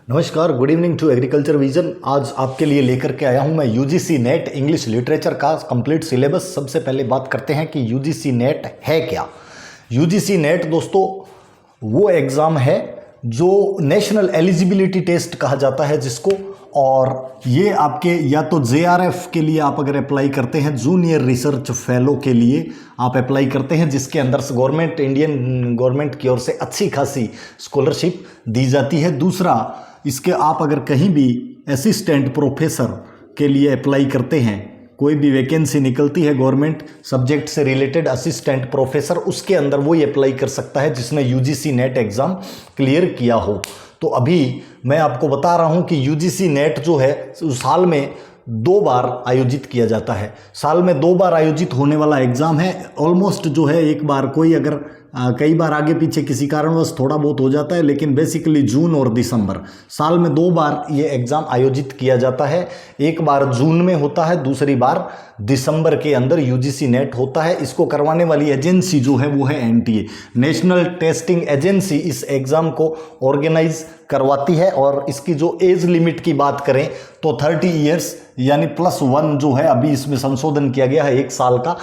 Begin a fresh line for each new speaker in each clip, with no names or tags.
नमस्कार, good evening to agriculture vision. आज आपके लिए लेकर के आया हूं मैं यूजीसी नेट इंग्लिश लिटरेचर का कंप्लीट सिलेबस। सबसे पहले बात करते हैं कि यूजीसी नेट है क्या। यूजीसी नेट दोस्तों वो एग्ज़ाम है जो नेशनल एलिजिबिलिटी टेस्ट कहा जाता है जिसको, और ये आपके या तो जेआरएफ के लिए आप अगर अप्लाई करते हैं, जूनियर रिसर्च फेलो के लिए आप अप्लाई करते हैं, जिसके अंदर से गवर्नमेंट, इंडियन गवर्नमेंट की ओर से अच्छी खासी स्कॉलरशिप दी जाती है। दूसरा, इसके आप अगर कहीं भी असिस्टेंट प्रोफेसर के लिए अप्लाई करते हैं, कोई भी वैकेंसी निकलती है गवर्नमेंट सब्जेक्ट से रिलेटेड असिस्टेंट प्रोफेसर, उसके अंदर वो ही अप्लाई कर सकता है जिसने यूजीसी नेट एग्ज़ाम क्लियर किया हो। तो अभी मैं आपको बता रहा हूं कि यूजीसी नेट जो है साल में 2 बार आयोजित किया जाता है। साल में 2 बार आयोजित होने वाला एग्ज़ाम है। ऑलमोस्ट जो है एक बार कोई अगर कई बार आगे पीछे किसी कारणवश थोड़ा बहुत हो जाता है, लेकिन बेसिकली जून और दिसंबर, साल में 2 बार ये एग्ज़ाम आयोजित किया जाता है। एक बार जून में होता है, दूसरी बार दिसंबर के अंदर यूजीसी नेट होता है। इसको करवाने वाली एजेंसी जो है वो है एनटीए, नेशनल टेस्टिंग एजेंसी, इस एग्ज़ाम को ऑर्गेनाइज करवाती है। और इसकी जो एज लिमिट की बात करें तो 30 ईयर्स यानी +1 जो है, अभी इसमें संशोधन किया गया है 1 साल का,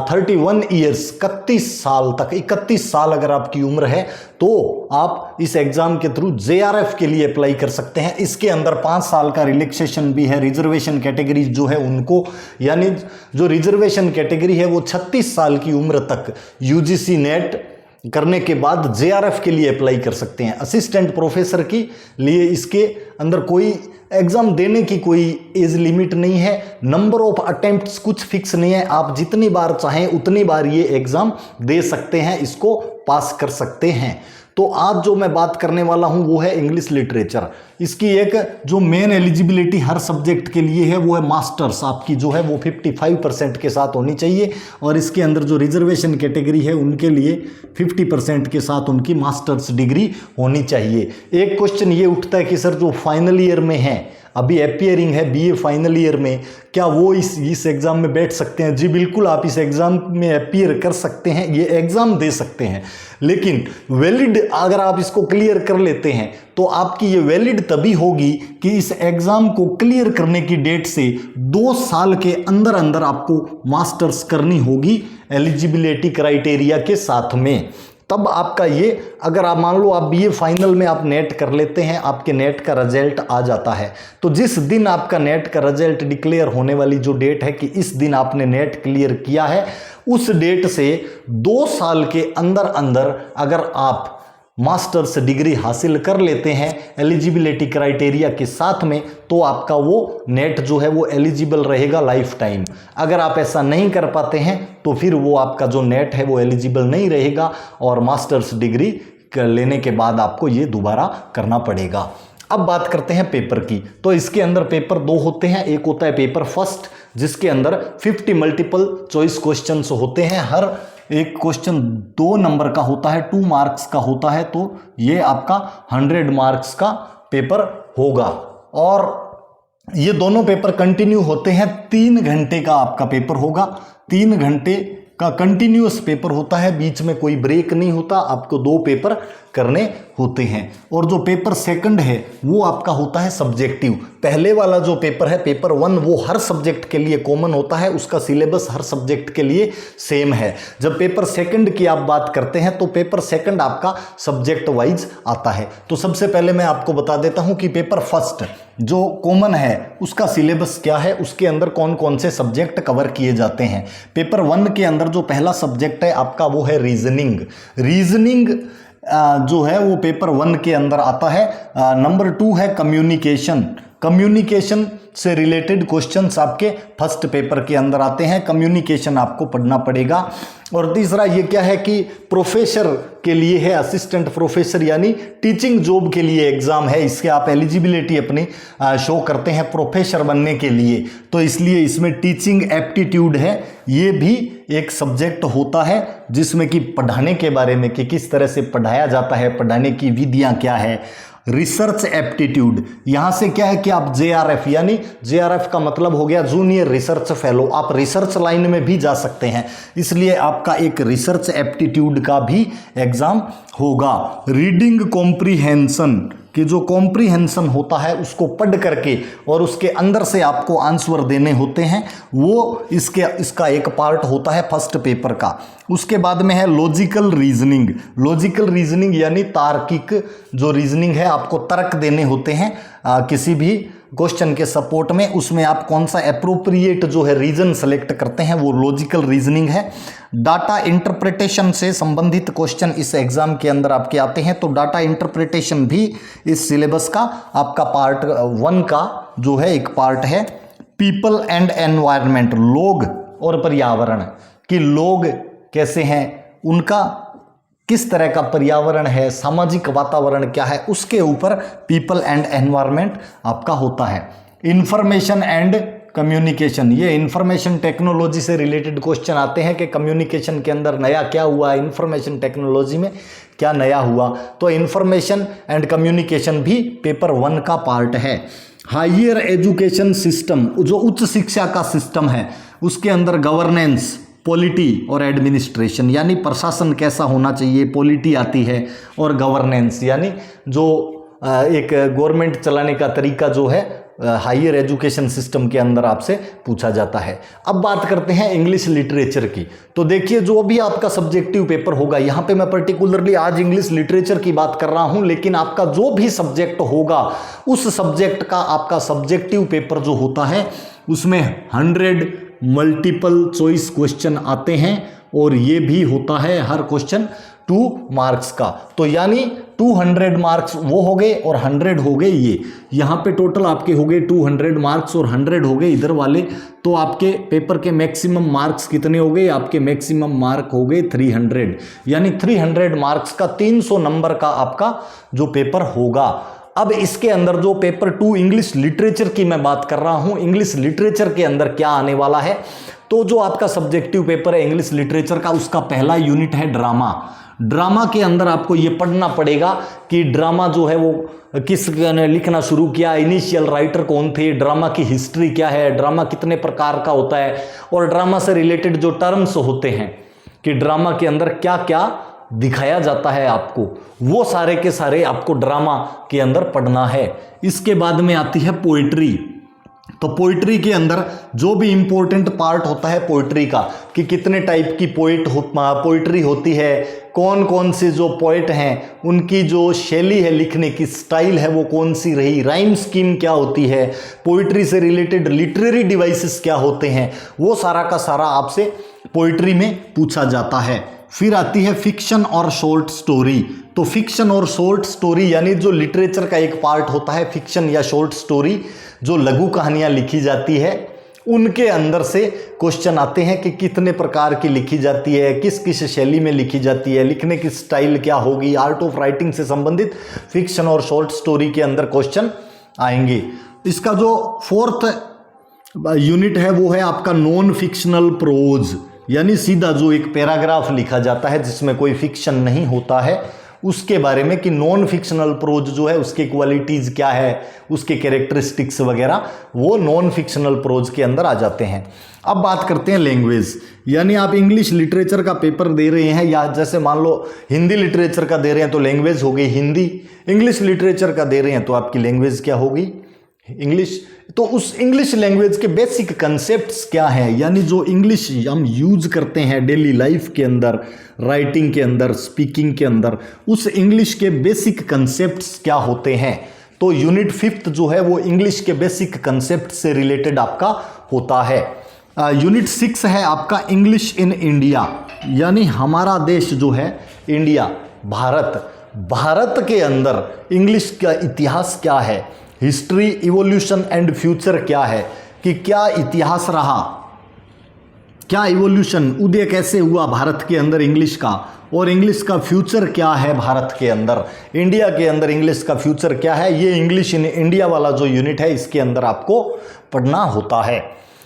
31 ईयर्स 31 साल तक, 31 साल अगर आपकी उम्र है तो आप इस एग्ज़ाम के थ्रू जेआरएफ के लिए अप्लाई कर सकते हैं। इसके अंदर 5 साल का रिलैक्सेशन भी है। रिजर्वेशन कैटेगरी जो है उनको, यानी जो रिजर्वेशन कैटेगरी है वो 36 साल की उम्र तक यूजीसी नेट करने के बाद जेआरएफ के लिए अप्लाई कर सकते हैं। असिस्टेंट प्रोफेसर के लिए इसके अंदर कोई एग्ज़ाम देने की कोई एज लिमिट नहीं है। नंबर ऑफ अटेम्प्ट्स कुछ फिक्स नहीं है, आप जितनी बार चाहें उतनी बार ये एग्ज़ाम दे सकते हैं, इसको पास कर सकते हैं। तो आज जो मैं बात करने वाला हूं वो है इंग्लिश लिटरेचर। इसकी एक जो मेन एलिजिबिलिटी हर सब्जेक्ट के लिए है वो है मास्टर्स, आपकी जो है वो 55% के साथ होनी चाहिए। और इसके अंदर जो रिजर्वेशन कैटेगरी है उनके लिए 50% के साथ उनकी मास्टर्स डिग्री होनी चाहिए। एक क्वेश्चन ये उठता है कि सर जो फाइनल ईयर में है, अभी अपियरिंग है बीए फाइनल ईयर में, क्या वो इस एग्ज़ाम में बैठ सकते हैं? जी बिल्कुल, आप इस एग्ज़ाम में अपियर कर सकते हैं, ये एग्ज़ाम दे सकते हैं। लेकिन वैलिड अगर आप इसको क्लियर कर लेते हैं तो आपकी ये वैलिड तभी होगी कि इस एग्ज़ाम को क्लियर करने की डेट से 2 साल के अंदर अंदर आपको मास्टर्स करनी होगी एलिजिबिलिटी क्राइटेरिया के साथ में। तब आपका ये, अगर आप मान लो आप बीए फाइनल में आप नेट कर लेते हैं, आपके नेट का रिजल्ट आ जाता है, तो जिस दिन आपका नेट का रिजल्ट डिक्लेयर होने वाली जो डेट है कि इस दिन आपने नेट क्लियर किया है, उस डेट से 2 साल के अंदर अंदर अगर आप मास्टर्स डिग्री हासिल कर लेते हैं एलिजिबिलिटी क्राइटेरिया के साथ में, तो आपका वो नेट जो है वो एलिजिबल रहेगा लाइफ टाइम। अगर आप ऐसा नहीं कर पाते हैं तो फिर वो आपका जो नेट है वो एलिजिबल नहीं रहेगा और मास्टर्स डिग्री लेने के बाद आपको ये दोबारा करना पड़ेगा। अब बात करते हैं पेपर की। तो इसके अंदर पेपर 2 होते हैं। एक होता है पेपर फर्स्ट, जिसके अंदर 50 मल्टीपल चॉइस क्वेश्चंस होते हैं। हर एक क्वेश्चन 2 नंबर का होता है, 2 मार्क्स का होता है, तो ये आपका 100 मार्क्स का पेपर होगा। और ये दोनों पेपर कंटिन्यू होते हैं, 3 घंटे का आपका पेपर होगा। 3 घंटे का कंटिन्यूअस पेपर होता है, बीच में कोई ब्रेक नहीं होता। आपको 2 पेपर करने होते हैं। और जो पेपर सेकंड है वो आपका होता है सब्जेक्टिव। पहले वाला जो पेपर है पेपर 1 वो हर सब्जेक्ट के लिए कॉमन होता है, उसका सिलेबस हर सब्जेक्ट के लिए सेम है। जब पेपर सेकंड की आप बात करते हैं तो पेपर सेकंड आपका सब्जेक्ट वाइज आता है। तो सबसे पहले मैं आपको बता देता हूं कि पेपर फर्स्ट जो कॉमन है उसका सिलेबस क्या है, उसके अंदर कौन कौन से सब्जेक्ट कवर किए जाते हैं। पेपर 1 के अंदर जो पहला सब्जेक्ट है आपका वो है रीजनिंग। रीजनिंग जो है वो पेपर 1 के अंदर आता है। नंबर 2 है कम्युनिकेशन। कम्युनिकेशन से रिलेटेड क्वेश्चंस आपके फर्स्ट पेपर के अंदर आते हैं, कम्युनिकेशन आपको पढ़ना पड़ेगा। और तीसरा ये क्या है कि प्रोफेसर के लिए है, असिस्टेंट प्रोफेसर यानी टीचिंग जॉब के लिए एग्ज़ाम है। इसके आप एलिजिबिलिटी अपनी शो करते हैं प्रोफेसर बनने के लिए, तो इसलिए इसमें टीचिंग एप्टीट्यूड है, ये भी एक सब्जेक्ट होता है जिसमें कि पढ़ाने के बारे में कि किस तरह से पढ़ाया जाता है, पढ़ाने की विधियाँ क्या है। रिसर्च एप्टीट्यूड, यहां से क्या है कि आप जेआरएफ, यानी जेआरएफ का मतलब हो गया जूनियर रिसर्च फेलो, आप रिसर्च लाइन में भी जा सकते हैं, इसलिए आपका एक रिसर्च एप्टीट्यूड का भी एग्जाम होगा। रीडिंग कॉम्प्रीहेंशन कि जो कॉम्प्रीहेंशन होता है उसको पढ़ करके और उसके अंदर से आपको आंसर देने होते हैं, वो इसका एक पार्ट होता है फर्स्ट पेपर का। उसके बाद में है लॉजिकल रीजनिंग। लॉजिकल रीजनिंग यानी तार्किक जो रीजनिंग है, आपको तर्क देने होते हैं किसी भी क्वेश्चन के सपोर्ट में। उसमें आप कौन सा एप्रोप्रिएट जो है रीजन सेलेक्ट करते हैं, वो लॉजिकल रीजनिंग है। डाटा इंटरप्रिटेशन से संबंधित क्वेश्चन इस एग्जाम के अंदर आपके आते हैं, तो डाटा इंटरप्रिटेशन भी इस सिलेबस का आपका पार्ट 1 का जो है एक पार्ट है। पीपल एंड एनवायरनमेंट, लोग और पर्यावरण, कि लोग कैसे हैं, उनका किस तरह का पर्यावरण है, सामाजिक वातावरण क्या है, उसके ऊपर पीपल एंड एनवायरनमेंट आपका होता है। इंफॉर्मेशन एंड कम्युनिकेशन, ये इंफॉर्मेशन टेक्नोलॉजी से रिलेटेड क्वेश्चन आते हैं कि कम्युनिकेशन के अंदर नया क्या हुआ, इंफॉर्मेशन टेक्नोलॉजी में क्या नया हुआ। तो इंफॉर्मेशन एंड कम्युनिकेशन भी पेपर 1 का पार्ट है। हायर एजुकेशन सिस्टम, जो उच्च शिक्षा का सिस्टम है, उसके अंदर गवर्नेंस, पॉलिटी और एडमिनिस्ट्रेशन, यानी प्रशासन कैसा होना चाहिए, पॉलिटी आती है, और गवर्नेंस यानी जो एक गवर्नमेंट चलाने का तरीका जो है हायर एजुकेशन सिस्टम के अंदर आपसे पूछा जाता है। अब बात करते हैं इंग्लिश लिटरेचर की। तो देखिए, जो भी आपका सब्जेक्टिव पेपर होगा, यहाँ पे मैं पर्टिकुलरली आज इंग्लिश लिटरेचर की बात कर रहा हूँ, लेकिन आपका जो भी सब्जेक्ट होगा उस सब्जेक्ट का आपका सब्जेक्टिव पेपर जो होता है उसमें 100 मल्टीपल चॉइस क्वेश्चन आते हैं, और ये भी होता है हर क्वेश्चन 2 मार्क्स का। तो यानी 200 मार्क्स वो हो गए और 100 हो गए ये, यहाँ पे टोटल आपके हो गए 200 मार्क्स और 100 हो गए इधर वाले। तो आपके पेपर के मैक्सिमम मार्क्स कितने हो गए, आपके मैक्सिमम मार्क हो गए 300, यानी 300 मार्क्स का 300 नंबर का आपका जो पेपर होगा। अब इसके अंदर जो पेपर 2 इंग्लिश लिटरेचर की मैं बात कर रहा हूं, इंग्लिश लिटरेचर के अंदर क्या आने वाला है, तो जो आपका सब्जेक्टिव पेपर है इंग्लिश लिटरेचर का, उसका पहला यूनिट है ड्रामा। ड्रामा के अंदर आपको ये पढ़ना पड़ेगा कि ड्रामा जो है वो किसने लिखना शुरू किया, इनिशियल राइटर कौन थे, ड्रामा की हिस्ट्री क्या है, ड्रामा कितने प्रकार का होता है, और ड्रामा से रिलेटेड जो टर्म्स होते हैं कि ड्रामा के अंदर क्या क्या दिखाया जाता है आपको, वो सारे के सारे आपको ड्रामा के अंदर पढ़ना है। इसके बाद में आती है पोइट्री। तो पोइट्री के अंदर जो भी इंपॉर्टेंट पार्ट होता है पोइट्री का, कि कितने टाइप की पोइट्री होती है, कौन कौन से जो पोइट हैं उनकी जो शैली है, लिखने की स्टाइल है वो कौन सी रही, राइम स्कीम क्या होती है, पोइट्री से रिलेटेड लिटरेरी डिवाइसेस क्या होते हैं, वो सारा का सारा आपसे पोइट्री में पूछा जाता है। फिर आती है फिक्शन और शॉर्ट स्टोरी। तो फिक्शन और शॉर्ट स्टोरी यानी जो लिटरेचर का एक पार्ट होता है, फिक्शन या शॉर्ट स्टोरी, जो लघु कहानियां लिखी जाती है, उनके अंदर से क्वेश्चन आते हैं कि कितने प्रकार की लिखी जाती है, किस किस शैली में लिखी जाती है, लिखने की स्टाइल क्या होगी, आर्ट ऑफ राइटिंग से संबंधित फिक्शन और शॉर्ट स्टोरी के अंदर क्वेश्चन आएंगे। इसका जो 4th यूनिट है वो है आपका नॉन फिक्शनल प्रोज, यानी सीधा जो एक पैराग्राफ लिखा जाता है जिसमें कोई फिक्शन नहीं होता है, उसके बारे में कि नॉन फिक्शनल प्रोज जो है उसके क्वालिटीज़ क्या है, उसके कैरेक्टरिस्टिक्स वगैरह, वो नॉन फिक्शनल प्रोज के अंदर आ जाते हैं। अब बात करते हैं लैंग्वेज, यानी आप इंग्लिश लिटरेचर का पेपर दे रहे हैं, या जैसे मान लो हिंदी लिटरेचर का दे रहे हैं तो लैंग्वेज हो गई हिंदी, इंग्लिश लिटरेचर का दे रहे हैं तो आपकी लैंग्वेज क्या होगी, इंग्लिश। तो उस इंग्लिश लैंग्वेज के बेसिक कंसेप्ट्स क्या हैं, यानी जो इंग्लिश हम यूज करते हैं डेली लाइफ के अंदर, राइटिंग के अंदर, स्पीकिंग के अंदर, उस इंग्लिश के बेसिक कंसेप्ट्स क्या होते हैं। तो यूनिट 5th जो है वो इंग्लिश के बेसिक कंसेप्ट से रिलेटेड आपका होता है। यूनिट 6 है आपका इंग्लिश इन इंडिया, यानी हमारा देश जो है इंडिया, भारत के अंदर इंग्लिश का इतिहास क्या है, हिस्ट्री, इवोल्यूशन एंड फ्यूचर क्या है, कि क्या इतिहास रहा, क्या इवोल्यूशन, उदय कैसे हुआ भारत के अंदर इंग्लिश का, और इंग्लिश का फ्यूचर क्या है भारत के अंदर, इंडिया के अंदर इंग्लिश का फ्यूचर क्या है, ये इंग्लिश इन इंडिया वाला जो यूनिट है इसके अंदर आपको पढ़ना होता है।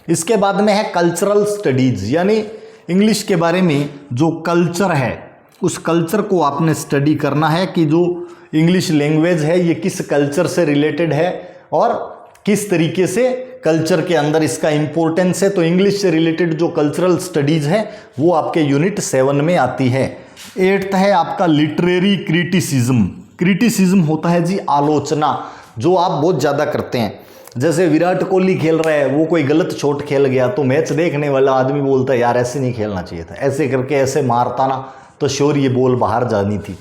इसके बाद में है कल्चरल स्टडीज, यानी इंग्लिश के बारे में जो कल्चर है उस कल्चर को आपने स्टडी करना है कि जो इंग्लिश लैंग्वेज है ये किस कल्चर से रिलेटेड है और किस तरीके से कल्चर के अंदर इसका इंपॉर्टेंस है। तो इंग्लिश से रिलेटेड जो कल्चरल स्टडीज है वो आपके यूनिट 7 में आती है। 8th है आपका लिटरेरी क्रिटिसिज्म, क्रिटिसिज्म होता है जी आलोचना, जो आप बहुत ज़्यादा करते हैं। जैसे विराट कोहली खेल रहा है, वो कोई गलत शॉट खेल गया तो मैच देखने वाला आदमी बोलता है यार ऐसे नहीं खेलना चाहिए था, ऐसे करके ऐसे मारता ना तो श्योर ये बॉल बाहर जानी थी।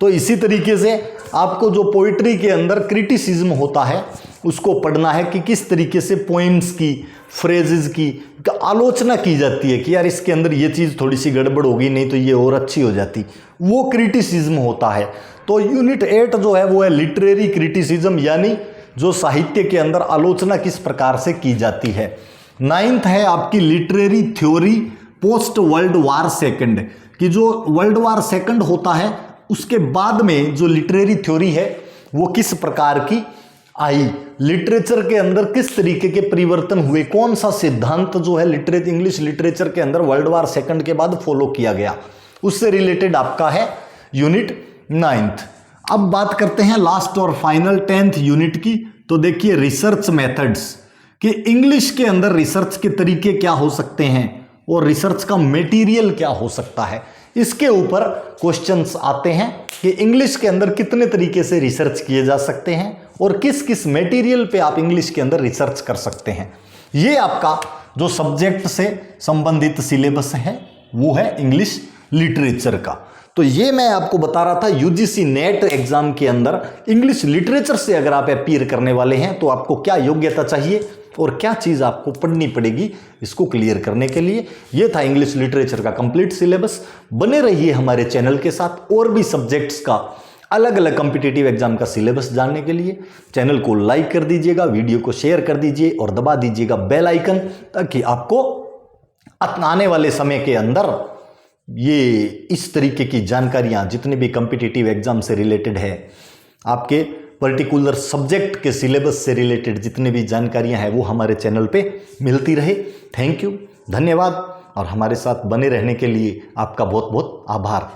तो इसी तरीके से आपको जो पोइट्री के अंदर क्रिटिसिज्म होता है उसको पढ़ना है कि किस तरीके से पोइम्स की, फ्रेजेस की आलोचना की जाती है कि यार इसके अंदर ये चीज़ थोड़ी सी गड़बड़ होगी, नहीं तो ये और अच्छी हो जाती, वो क्रिटिसिज्म होता है। तो यूनिट 8 जो है वो है लिटरेरी क्रिटिसिज्म, यानी जो साहित्य के अंदर आलोचना किस प्रकार से की जाती है। 9th है आपकी literary theory post world war second, कि जो वर्ल्ड वार सेकंड होता है उसके बाद में जो लिटरेरी थ्योरी है वो किस प्रकार की आई, लिटरेचर के अंदर किस तरीके के परिवर्तन हुए, कौन सा सिद्धांत जो है इंग्लिश लिटरेचर के अंदर वर्ल्ड वार सेकंड के बाद फॉलो किया गया, उससे रिलेटेड आपका है यूनिट 9th। अब बात करते हैं लास्ट और फाइनल 10th यूनिट की। तो देखिए रिसर्च मेथड्स, कि इंग्लिश के अंदर रिसर्च के तरीके क्या हो सकते हैं और रिसर्च का मटेरियल क्या हो सकता है, इसके ऊपर क्वेश्चंस आते हैं कि इंग्लिश के अंदर कितने तरीके से रिसर्च किए जा सकते हैं और किस किस मटेरियल पे आप इंग्लिश के अंदर रिसर्च कर सकते हैं। ये आपका जो सब्जेक्ट से संबंधित सिलेबस है वो है इंग्लिश लिटरेचर का। तो ये मैं आपको बता रहा था यूजीसी नेट एग्जाम के अंदर इंग्लिश लिटरेचर से अगर आप अपीयर करने वाले हैं तो आपको क्या योग्यता चाहिए और क्या चीज़ आपको पढ़नी पड़ेगी इसको क्लियर करने के लिए। ये था इंग्लिश लिटरेचर का कंप्लीट सिलेबस। बने रहिए हमारे चैनल के साथ, और भी सब्जेक्ट्स का अलग अलग कॉम्पिटिटिव एग्जाम का सिलेबस जानने के लिए चैनल को लाइक कर दीजिएगा, वीडियो को शेयर कर दीजिए और दबा दीजिएगा बेल आइकन, ताकि आपको आने वाले समय के अंदर ये इस तरीके की जानकारियां जितने भी कॉम्पिटिटिव एग्जाम से रिलेटेड है, आपके पर्टिकुलर सब्जेक्ट के सिलेबस से रिलेटेड जितने भी जानकारियां हैं वो हमारे चैनल पे मिलती रहे। थैंक यू, धन्यवाद, और हमारे साथ बने रहने के लिए आपका बहुत बहुत आभार।